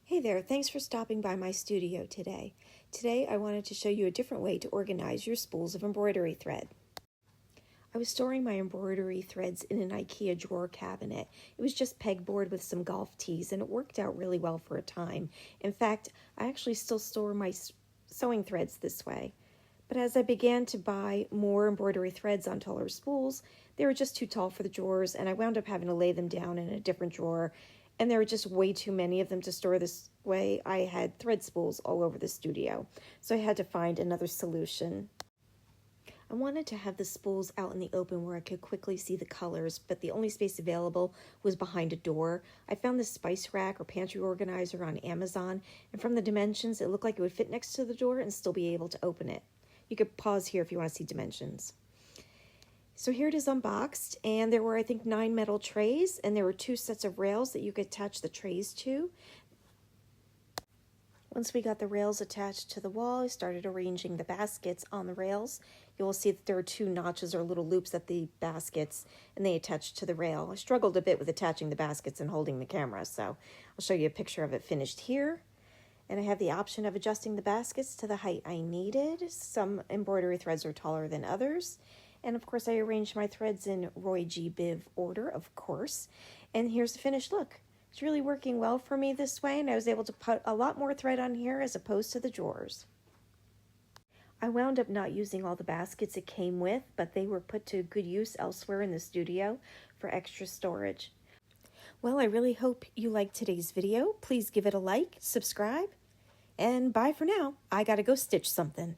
Hey there, thanks for stopping by my studio today. Today I wanted to show you a different way to organize your spools of embroidery thread. I was storing my embroidery threads in an IKEA drawer cabinet. It was just pegboard with some golf tees and it worked out really well for a time. In fact, I actually still store my sewing threads this way. But as I began to buy more embroidery threads on taller spools, they were just too tall for the drawers and I wound up having to lay them down in a different drawer. And there were just way too many of them to store this way. I had thread spools all over the studio, so I had to find another solution. I wanted to have the spools out in the open where I could quickly see the colors, but the only space available was behind a door. I found this spice rack or pantry organizer on Amazon, and from the dimensions, it looked like it would fit next to the door and still be able to open it. You could pause here if you want to see dimensions. So here it is unboxed, and there were, I think, 9 metal trays, and there were 2 sets of rails that you could attach the trays to. Once we got the rails attached to the wall, I started arranging the baskets on the rails. You will see that there are 2 notches or little loops at the baskets, and they attach to the rail. I struggled a bit with attaching the baskets and holding the camera, so I'll show you a picture of it finished here. And I have the option of adjusting the baskets to the height I needed. Some embroidery threads are taller than others. And of course, I arranged my threads in Roy G. Biv order, of course. And here's the finished look. It's really working well for me this way, and I was able to put a lot more thread on here as opposed to the drawers. I wound up not using all the baskets it came with, but they were put to good use elsewhere in the studio for extra storage. Well, I really hope you liked today's video. Please give it a like, subscribe, and bye for now. I gotta go stitch something.